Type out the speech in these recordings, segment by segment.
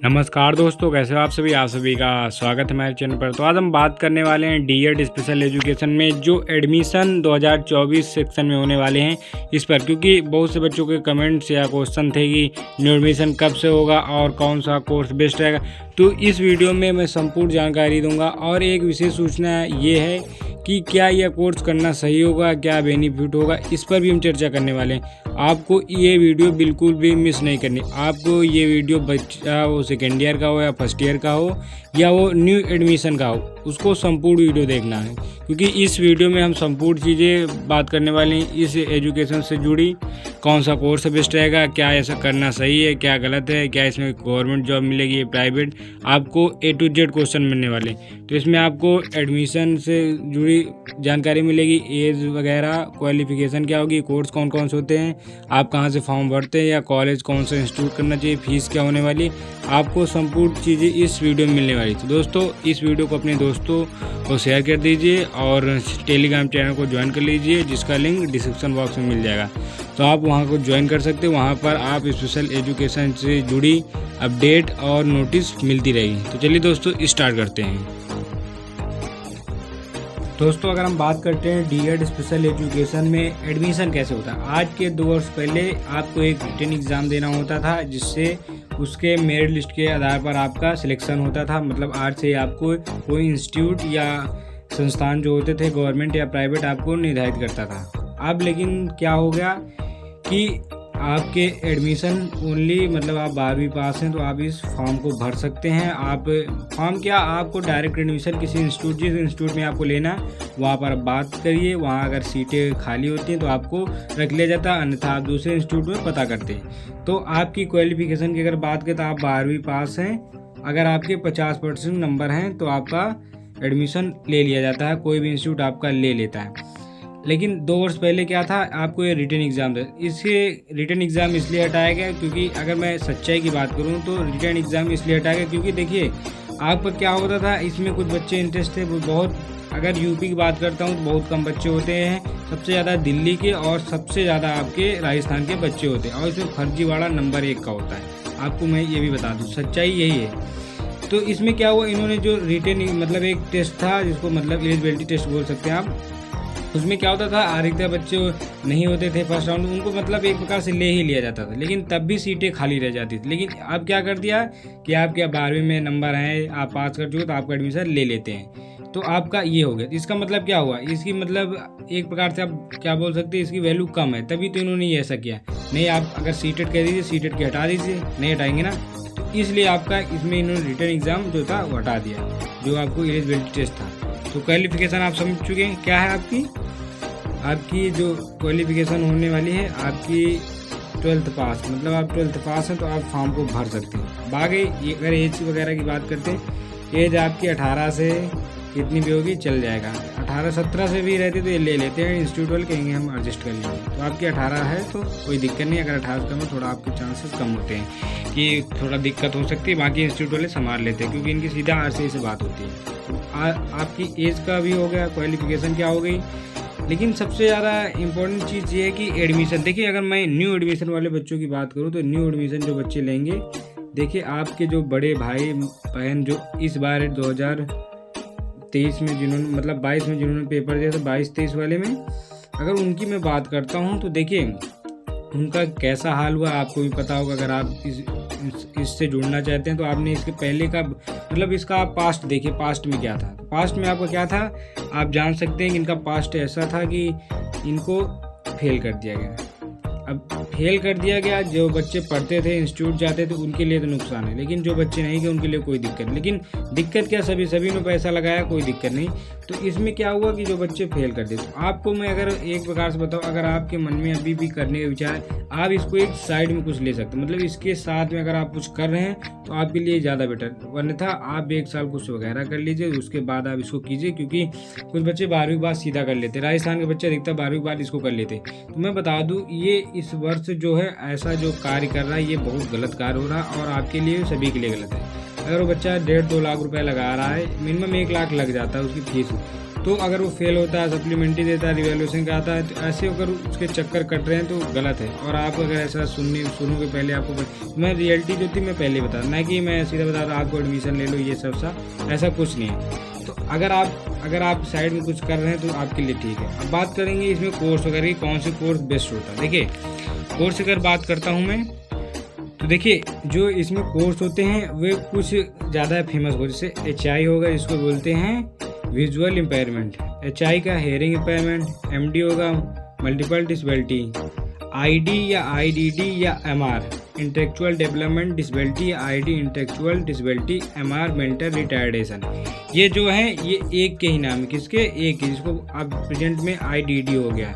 नमस्कार दोस्तों, कैसे हो आप सभी का स्वागत है हमारे चैनल पर। तो आज हम बात करने वाले हैं डीएड स्पेशल एजुकेशन में जो एडमिशन 2024 सेक्शन में होने वाले हैं इस पर, क्योंकि बहुत से बच्चों के कमेंट्स या क्वेश्चन थे कि न्यू एडमिशन कब से होगा और कौन सा कोर्स बेस्ट रहेगा। तो इस वीडियो में मैं संपूर्ण जानकारी दूंगा और एक विशेष सूचना ये है कि क्या यह कोर्स करना सही होगा, क्या बेनिफिट होगा, इस पर भी हम चर्चा करने वाले हैं। आपको ये वीडियो बिल्कुल भी मिस नहीं करनी। आपको ये वीडियो बच्चा वो सेकेंड ईयर का हो या फर्स्ट ईयर का हो या वो न्यू एडमिशन का हो, उसको संपूर्ण वीडियो देखना है, क्योंकि इस वीडियो में हम संपूर्ण चीज़ें बात करने वाले हैं इस एजुकेशन से जुड़ी। कौन सा कोर्स बेस्ट रहेगा, क्या ऐसा करना सही है, क्या गलत है, क्या इसमें गवर्नमेंट जॉब मिलेगी या प्राइवेट, आपको A to Z क्वेश्चन मिलने वाले। तो इसमें आपको एडमिशन से जुड़ी जानकारी मिलेगी, एज वगैरह, क्वालिफिकेशन क्या होगी, कोर्स कौन कौन से होते हैं, आप कहाँ से फॉर्म भरते हैं या कॉलेज कौन सा इंस्टीट्यूट करना चाहिए, फीस क्या होने वाली, आपको संपूर्ण चीज़ें इस वीडियो में मिलने वाली। तो दोस्तों इस वीडियो को अपने दोस्तों को शेयर कर दीजिए और टेलीग्राम चैनल को ज्वाइन कर लीजिए, जिसका लिंक डिस्क्रिप्शन बॉक्स में मिल जाएगा। तो आप वहां को ज्वाइन कर सकते हो। वहां पर आप स्पेशल एजुकेशन से जुड़ी अपडेट और नोटिस मिलती रहेगी। तो चलिए दोस्तों स्टार्ट करते हैं। दोस्तों अगर हम बात करते हैं डीएड स्पेशल एजुकेशन में एडमिशन कैसे होता है, आज के 2 वर्ष पहले आपको एक रिटन एग्ज़ाम देना होता था, जिससे उसके मेरिट लिस्ट के आधार पर आपका सिलेक्शन होता था। मतलब आज से आपको कोई इंस्टीट्यूट या संस्थान जो होते थे गवर्नमेंट या प्राइवेट आपको निर्धारित करता था। अब लेकिन क्या हो गया कि आपके एडमिशन ओनली, मतलब आप 12वीं पास हैं तो आप इस फॉर्म को भर सकते हैं। आप फॉर्म क्या, आपको डायरेक्ट एडमिशन किसी इंस्टीट्यूट, जिस इंस्टीट्यूट में आपको लेना वहाँ पर बात करिए, वहाँ अगर सीटें खाली होती हैं तो आपको रख लिया जाता है, अन्यथा आप दूसरे इंस्टीट्यूट में पता करते हैं। तो आपकी क्वालिफिकेशन की अगर बात करें तो आप 12वीं पास हैं, अगर आपके 50% नंबर हैं तो आपका एडमिशन ले लिया जाता है, कोई भी इंस्टीट्यूट आपका ले लेता है। लेकिन 2 वर्ष पहले क्या था, आपको ये रिटन एग्ज़ाम था। इसे रिटन एग्ज़ाम इसलिए हटाया गया क्योंकि अगर मैं सच्चाई की बात करूं तो रिटन एग्ज़ाम इसलिए हटाया गया क्योंकि देखिए आपका क्या होता था, इसमें कुछ बच्चे इंटरेस्ट थे वो बहुत। अगर यूपी की बात करता हूं तो बहुत कम बच्चे होते हैं, सबसे ज़्यादा दिल्ली के और सबसे ज़्यादा आपके राजस्थान के बच्चे होते हैं, और इसमें फर्जीवाड़ा नंबर 1 का होता है। आपको मैं ये भी बता दूँ, सच्चाई यही है। तो इसमें क्या हुआ, इन्होंने जो रिटन मतलब एक टेस्ट था जिसको मतलब एलिजिबिलिटी टेस्ट बोल सकते हैं आप, उसमें क्या होता था अधिकतर बच्चे नहीं होते थे फर्स्ट राउंड, उनको मतलब एक प्रकार से ले ही लिया जाता था, लेकिन तब भी सीटें खाली रह जाती थी। लेकिन अब क्या कर दिया कि आपके 12वीं में नंबर हैं, आप पास कर चुके तो आपका एडमिशन ले लेते हैं, तो आपका ये हो गया। इसका मतलब क्या हुआ, इसकी मतलब एक प्रकार से आप क्या बोल सकते हैं, इसकी वैल्यू कम है, तभी तो इन्होंने ये ऐसा किया। नहीं, आप अगर सीटेट कह दीजिए, सीटेट के हटा दीजिए, नहीं हटाएंगे ना, तो इसलिए आपका इसमें इन्होंने रिटन एग्ज़ाम जो था वो हटा दिया, जो आपको एलिजिबिलिटी टेस्ट था। तो क्वालिफिकेशन आप समझ चुके हैं क्या है आपकी जो क्वालिफिकेशन होने वाली है, आपकी 12th पास, मतलब आप 12th पास हैं तो आप फॉर्म को भर सकते हैं। बाकी अगर एज वगैरह की बात करते हैं, एज आपकी 18 से कितनी भी होगी चल जाएगा। 18-17 से भी रहती तो ये ले लेते हैं, इंस्टीट्यूट वाले कहेंगे हम एडजस्ट कर लेंगे। तो आपकी 18 है तो कोई दिक्कत नहीं, अगर 18 से कम है थोड़ा आपके चांसेस कम होते हैं कि थोड़ा दिक्कत हो सकती है, बाकी इंस्टीट्यूट वाले संभाल लेते हैं क्योंकि इनकी सीधा RCA से बात होती है। तो आपकी एज का भी हो गया, क्वालिफिकेशन क्या हो गई। लेकिन सबसे ज़्यादा इम्पोर्टेंट चीज़ ये है कि एडमिशन। देखिए अगर मैं न्यू एडमिशन वाले बच्चों की बात करूँ तो न्यू एडमिशन जो बच्चे लेंगे, देखिए आपके जो बड़े भाई बहन जो इस बार 2023 में जिन्होंने मतलब 22 में जिन्होंने पेपर दिया था, 22-23 वाले में, अगर उनकी मैं बात करता हूँ तो देखिए उनका कैसा हाल हुआ आपको भी पता होगा। अगर आप इससे जुड़ना चाहते हैं तो आपने इसके पहले का मतलब इसका आप पास्ट देखिए, पास्ट में क्या था। पास्ट में आपका क्या था आप जान सकते हैं कि इनका पास्ट ऐसा था कि इनको फेल कर दिया गया। अब फेल कर दिया गया, जो बच्चे पढ़ते थे इंस्टीट्यूट जाते थे उनके लिए तो नुकसान है, लेकिन जो बच्चे नहीं गए उनके लिए कोई दिक्कत नहीं। लेकिन दिक्कत क्या, सभी ने पैसा लगाया, कोई दिक्कत नहीं। तो इसमें क्या हुआ कि जो बच्चे फेल कर देते, तो आपको मैं अगर एक प्रकार से बताऊँ, अगर आपके मन में अभी भी करने का विचार है, आप इसको एक साइड में कुछ ले सकते हैं। मतलब इसके साथ में अगर आप कुछ कर रहे हैं तो आपके लिए ज़्यादा बेटर, वरना आप 1 साल कुछ वगैरह कर लीजिए, उसके बाद आप इसको कीजिए, क्योंकि कुछ बच्चे 12वीं के बाद सीधा कर लेते, राजस्थान के बच्चे अधिकतर 12वीं के बाद इसको कर लेते। तो मैं बता दूँ ये इस वर्ष जो है ऐसा जो कार्य कर रहा है ये बहुत गलत कार्य हो रहा है और आपके लिए सभी के लिए गलत है। अगर वो बच्चा 1.5-2 लाख रुपए लगा रहा है, मिनिमम 1 लाख लग जाता है उसकी फीस, तो अगर वो फेल होता है, सप्लीमेंट्री देता है, रिवैल्यूएशन का आता है, तो ऐसे अगर उसके चक्कर कट रहे हैं तो गलत है। और आप अगर ऐसा सुनोगे पहले आपको मैं रियलिटी जो थी मैं पहले बता, ना कि मैं सीधा बता रहा आपको एडमिशन ले लो ये सब सा, ऐसा कुछ नहीं है। तो अगर आप साइड में कुछ कर रहे हैं तो आपके लिए ठीक है। अब बात करेंगे इसमें कोर्स वगैरह की, कौन से कोर्स बेस्ट होता है। देखिए कोर्स अगर बात करता हूँ मैं, तो देखिए जो इसमें कोर्स होते हैं वे कुछ ज़्यादा फेमस हो, जैसे HI होगा, इसको बोलते हैं विजुअल इम्पेयरमेंट, HI का हेयरिंग इम्पेयरमेंट, MD होगा मल्टीपल डिसेबिलिटी, ID या IDD या MR intellectual development disability, ID intellectual disability, MR mental retardation. ये जो है ये एक के ही नाम है, किसके, एक ही, जिसको अब प्रेजेंट में IDD हो गया।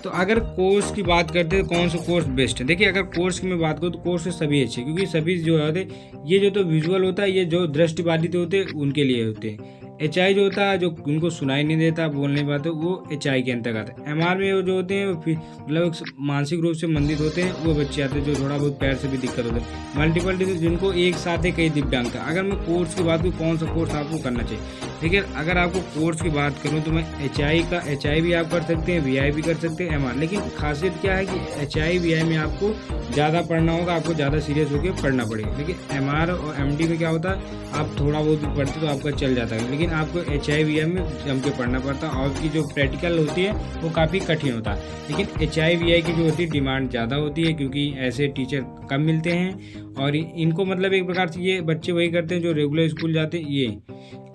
तो अगर कोर्स की बात करते हैं कौन सा कोर्स बेस्ट है, देखिए अगर कोर्स की मैं बात करूँ तो कोर्स सभी अच्छे, क्योंकि सभी जो होते ये जो तो विजुअल होता है, ये जो दृष्टिबाधित होते हैं उनके लिए होते हैं। HI जो होता है जो उनको सुनाई नहीं देता, बोल नहीं पाते, वो HI के अंतर्गत है। MR में जो होते हैं मतलब मानसिक रूप से मंदित होते हैं वो बच्चे आते हैं, जो थोड़ा बहुत पैर से भी दिक्कत होते हैं, मल्टीपल जिनको एक साथ है कई दिव्यांग का। अगर मैं कोर्स की बात करूँ कौन सा कोर्स आपको करना चाहिए, देखिए अगर आपको कोर्स की बात करूँ तो मैं HI भी आप कर सकते हैं, VI भी कर सकते हैं, MR। लेकिन खासियत क्या है कि HI VI में आपको ज़्यादा पढ़ना होगा, आपको ज़्यादा सीरियस होकर पढ़ना पड़ेगा। लेकिन MR और MD में क्या होता है, आप थोड़ा बहुत भी पढ़ते तो आपका चल जाता है, लेकिन आपको HI VI में जम के पढ़ना पड़ता है, और की जो प्रैक्टिकल होती है वो काफ़ी कठिन होता है। लेकिन HI VI की जो होती है डिमांड ज़्यादा होती है, क्योंकि ऐसे टीचर कम मिलते हैं, और इनको मतलब एक प्रकार से ये बच्चे वही करते हैं जो रेगुलर स्कूल जाते हैं। ये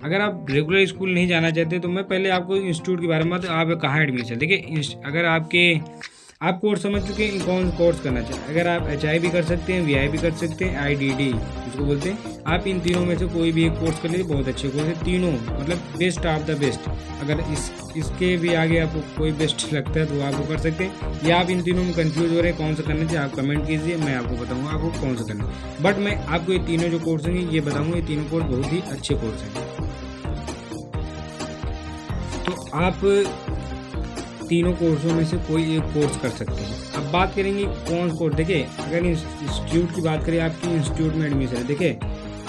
अगर आप रेगुलर स्कूल नहीं जाना चाहते तो मैं पहले आपको इंस्टीट्यूट के बारे में, आप कहाँ एडमिशन, देखिए अगर आप कोर्स समझ चुके हैं कौन कोर्स करना चाहिए। अगर आप HI भी कर सकते हैं, VI भी कर सकते हैं, IDD जिसको बोलते हैं, आप इन तीनों में से कोई भी एक कोर्स कर लीजिए, बहुत अच्छे कोर्स है तीनों, मतलब बेस्ट ऑफ द बेस्ट। अगर इसके भी आगे आपको कोई बेस्ट लगता है तो आप वो कर सकते हैं, या आप इन तीनों में कंफ्यूज हो रहे हैं कौन सा करना चाहिए, आप कमेंट कीजिए, मैं आपको बताऊँगा आपको कौन सा करना है। बट मैं आपको ये तीनों जो कोर्स हैं ये बताऊँगा, ये तीनों कोर्स बहुत ही अच्छे कोर्स हैं। तो आप तीनों कोर्सों में से कोई एक कोर्स कर सकते हैं। अब बात करेंगे कौन कोर्स, देखिए अगर इंस्टीट्यूट की बात करें, आपकी इंस्टीट्यूट में एडमिशन है, देखिए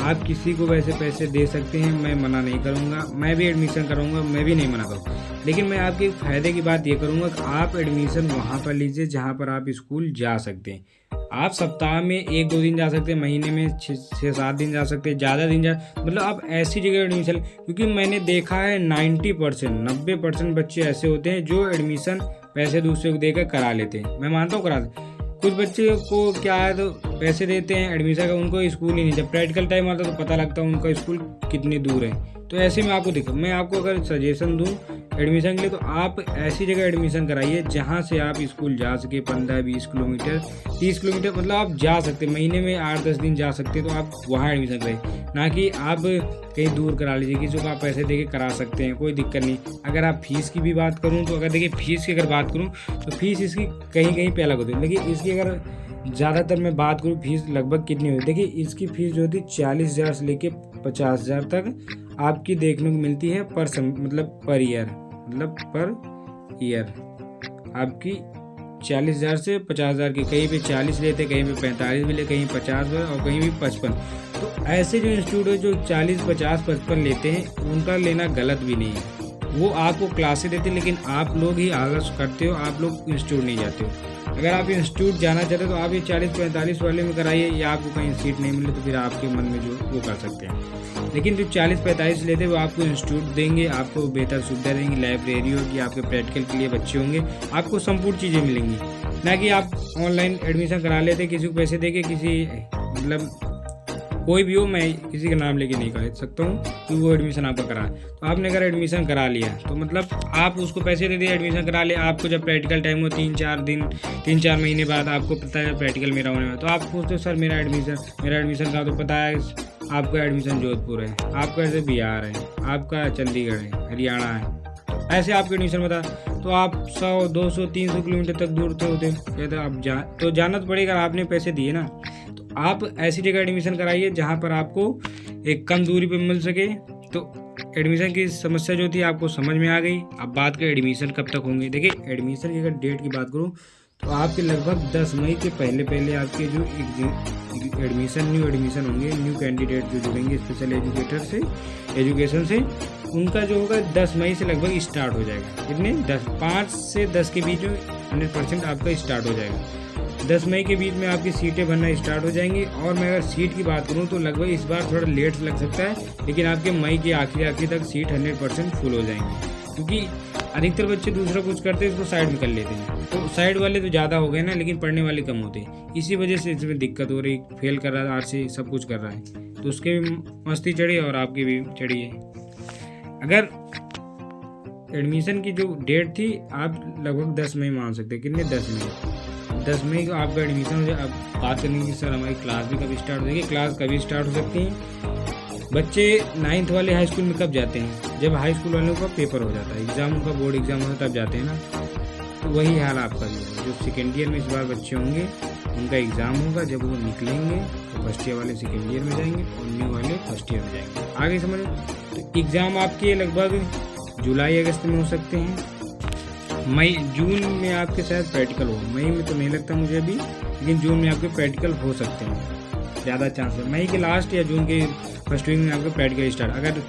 आप किसी को वैसे पैसे दे सकते हैं, मैं मना नहीं करूँगा, मैं भी एडमिशन कराऊँगा, मैं भी नहीं मना करूँगा। लेकिन मैं आपके फ़ायदे की बात ये करूँगा कि आप एडमिशन वहाँ पर लीजिए जहाँ पर आप स्कूल जा सकते हैं। आप सप्ताह में 1-2 दिन जा सकते हैं, महीने में 6-7 दिन जा सकते हैं, ज़्यादा दिन मतलब आप ऐसी जगह एडमिशन, क्योंकि मैंने देखा है 90% बच्चे ऐसे होते हैं जो एडमिशन पैसे दूसरे को देकर करा लेते हैं। मैं मानता हूँ करा कुछ बच्चे को क्या है तो पैसे देते हैं एडमिशन का, उनको स्कूल ही नहीं, जब प्रैक्टिकल टाइम आता है तो पता लगता है उनका स्कूल कितनी दूर है। तो ऐसे में आपको देखो, मैं आपको अगर सजेशन दूं एडमिशन के लिए तो आप ऐसी जगह एडमिशन कराइए जहां से आप स्कूल जा सके, 15-20 किलोमीटर 30 किलोमीटर मतलब आप जा सकते, महीने में 8-10 दिन जा सकते, तो आप वहाँ एडमिशन कराइए, ना कि आप कहीं दूर करा लीजिए। किसी को आप पैसे देके करा सकते हैं, कोई दिक्कत नहीं। अगर आप फीस की भी बात करूँ तो अगर देखिए फीस की अगर बात करूँ तो फीस इसकी कहीं पे अलग होती है, लेकिन इसकी अगर ज़्यादातर मैं बात करूँ फीस लगभग कितनी होती है, देखिए इसकी फ़ीस जो होती है 40,000 से लेके 50,000 तक आपकी देखने को मिलती है पर ईयर आपकी 40,000 से 50,000 की, कहीं पे 40 लेते, कहीं पे 45 भी ले, कहीं 50 और कहीं भी 55। तो ऐसे जो इंस्टीट्यूट है जो 40, 50, 55 लेते हैं उनका लेना गलत भी नहीं है, वो आपको क्लासेस देते हैं, लेकिन आप लोग ही आलस करते हो, आप लोग इंस्टीट्यूट नहीं जाते हो। अगर आप इंस्टीट्यूट जाना चाहते हो तो आप ये 40-45 वाले में कराइए, या आपको कहीं सीट नहीं मिले तो फिर आपके मन में जो वो कर सकते हैं। लेकिन जो 40-45 लेते हैं वो आपको इंस्टीट्यूट देंगे, आपको बेहतर सुविधा देंगे, लाइब्रेरी होगी, आपके प्रैक्टिकल के लिए बच्चे होंगे, आपको संपूर्ण चीज़ें मिलेंगी, ना कि आप ऑनलाइन एडमिशन करा लेते किसी को पैसे देके, किसी मतलब कोई भी हो, मैं किसी का नाम लेके नहीं कह सकता हूँ कि वो एडमिशन आपका करा। तो आपने अगर एडमिशन करा लिया तो मतलब आप उसको पैसे दे दिए, एडमिशन करा लिया, आपको जब प्रैक्टिकल टाइम हो 3-4 महीने बाद आपको पता है प्रैक्टिकल मेरा होने वाला, तो आप पूछते हो सर मेरा एडमिशन का, तो पता है आपका एडमिशन जोधपुर है, आपका ऐसे बिहार है, आपका चंडीगढ़ है, हरियाणा है, ऐसे आपका एडमिशन बता, तो आप 100, 200, 300 किलोमीटर तक दूर होते कहते आप तो जाना तो पड़ेगा, आपने पैसे दिए ना। तो आप ऐसी जगह एडमिशन कराइए जहाँ पर आपको एक कम दूरी पर मिल सके। तो एडमिशन की समस्या जो थी आपको समझ में आ गई। अब बात करें एडमिशन कब तक होंगे, देखिए एडमिशन की अगर डेट की बात करूँ तो आपके लगभग 10 मई के पहले आपके जो न्यू एडमिशन होंगे, न्यू कैंडिडेट जो जुड़ेंगे स्पेशल एजुकेशन से, उनका जो होगा 10 मई से लगभग स्टार्ट हो जाएगा। कितने 5 से 10 के बीच में 100% आपका स्टार्ट हो जाएगा। 10 मई के बीच में आपकी सीटें भरना स्टार्ट हो जाएंगी। और मैं अगर सीट की बात करूं तो लगभग इस बार थोड़ा लेट लग सकता है, लेकिन आपके मई के आखिरी तक सीट 100% फुल हो जाएंगी, क्योंकि अधिकतर बच्चे दूसरा कुछ करते हैं, इसको साइड में कर लेते हैं। तो साइड वाले तो ज़्यादा हो गए ना, लेकिन पढ़ने वाले कम होते हैं। इसी वजह से इसमें दिक्कत हो रही, फेल कर रहा है, आरसी सब कुछ कर रहा है, तो उसके भी मस्ती चढ़ी और आपकी भी चढ़ी है। अगर एडमिशन की जो डेट थी आप लगभग 10 मई मान सकते हैं। कितने 10 मई को आपका एडमिशन हो जाए। अब बात करनी कि सर हमारी क्लास भी कभी स्टार्ट हो जाएगी। क्लास कभी स्टार्ट हो सकती है, बच्चे 9th वाले हाई स्कूल में कब जाते हैं, जब हाई स्कूल वालों का पेपर हो जाता है, एग्ज़ाम उनका बोर्ड एग्ज़ाम होता है तब जाते हैं ना। तो वही हाल आपका भी होगा। जो सेकेंड ईयर में इस बार बच्चे होंगे उनका एग्ज़ाम होगा, जब वो निकलेंगे तो फर्स्ट ईयर वाले सेकेंड ईयर में जाएंगे और न्यू वाले फर्स्ट ईयर में जाएंगे। आगे समझ। तो एग्ज़ाम आपके लगभग जुलाई अगस्त में हो सकते हैं। जून में आपके शायद प्रैक्टिकल हो, मई में तो नहीं लगता मुझे अभी, लेकिन जून में आपके प्रैक्टिकल हो सकते हैं, ज़्यादा चांस है। मई के लास्ट या जून के फर्स्ट वीक में आपका प्रैक्टिकल स्टार्ट। अगर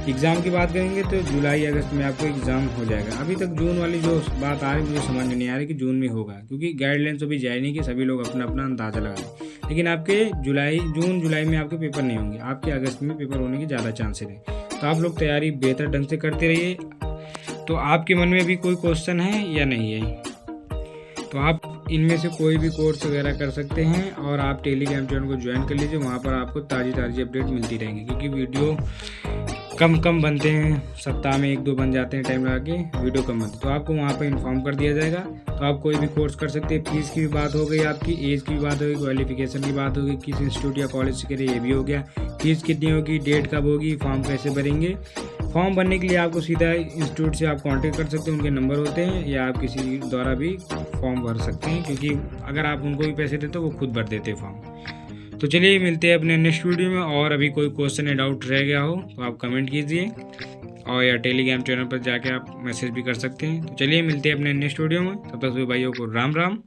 एग्ज़ाम की बात करेंगे तो जुलाई अगस्त में आपको एग्ज़ाम हो जाएगा। अभी तक जून वाली जो बात आ रही मुझे समझ में नहीं आ रही कि जून में होगा, क्योंकि गाइडलाइंस तो भी जाए नहीं कि सभी लोग अपना अंदाज़ा लगा दें। लेकिन आपके जून जुलाई में आपके पेपर नहीं होंगे, आपके अगस्त में पेपर होने के ज़्यादा चांसेस हैं। तो आप लोग तैयारी बेहतर ढंग से करते रहिए। तो आपके मन में भी कोई क्वेश्चन है या नहीं है, तो आप इनमें से कोई भी कोर्स वगैरह कर सकते हैं, और आप टेलीग्राम चैनल को ज्वाइन कर लीजिए। वहाँ पर आपको ताज़ी अपडेट मिलती रहेंगी, क्योंकि वीडियो कम बनते हैं, सप्ताह में 1-2 बन जाते हैं, टाइम लगा के वीडियो कम बनते, तो आपको वहाँ पर इन्फॉर्म कर दिया जाएगा। तो आप कोई भी कोर्स कर सकते हैं। फीस की भी बात हो गई, आपकी एज की भी बात हो गई, क्वालिफिकेशन की बात होगी, किस इंस्टीट्यूट या कॉलेज से करें ये भी हो गया, फीस कितनी होगी, डेट कब होगी, फॉर्म कैसे भरेंगे। फॉर्म भरने के लिए आपको सीधा इंस्टीट्यूट से आप कांटेक्ट कर सकते हैं, उनके नंबर होते हैं, या आप किसी द्वारा भी फॉर्म भर सकते हैं, क्योंकि अगर आप उनको भी पैसे देते तो वो खुद भर देते हैं फॉर्म। तो चलिए मिलते हैं अपने नेक्स्ट वीडियो में। और अभी कोई क्वेश्चन या डाउट रह गया हो तो आप कमेंट कीजिए, और या टेलीग्राम चैनल पर जाके आप मैसेज भी कर सकते हैं। तो चलिए मिलते हैं अपने नेक्स्ट वीडियो में। तब तक सभी भाइयों को राम राम।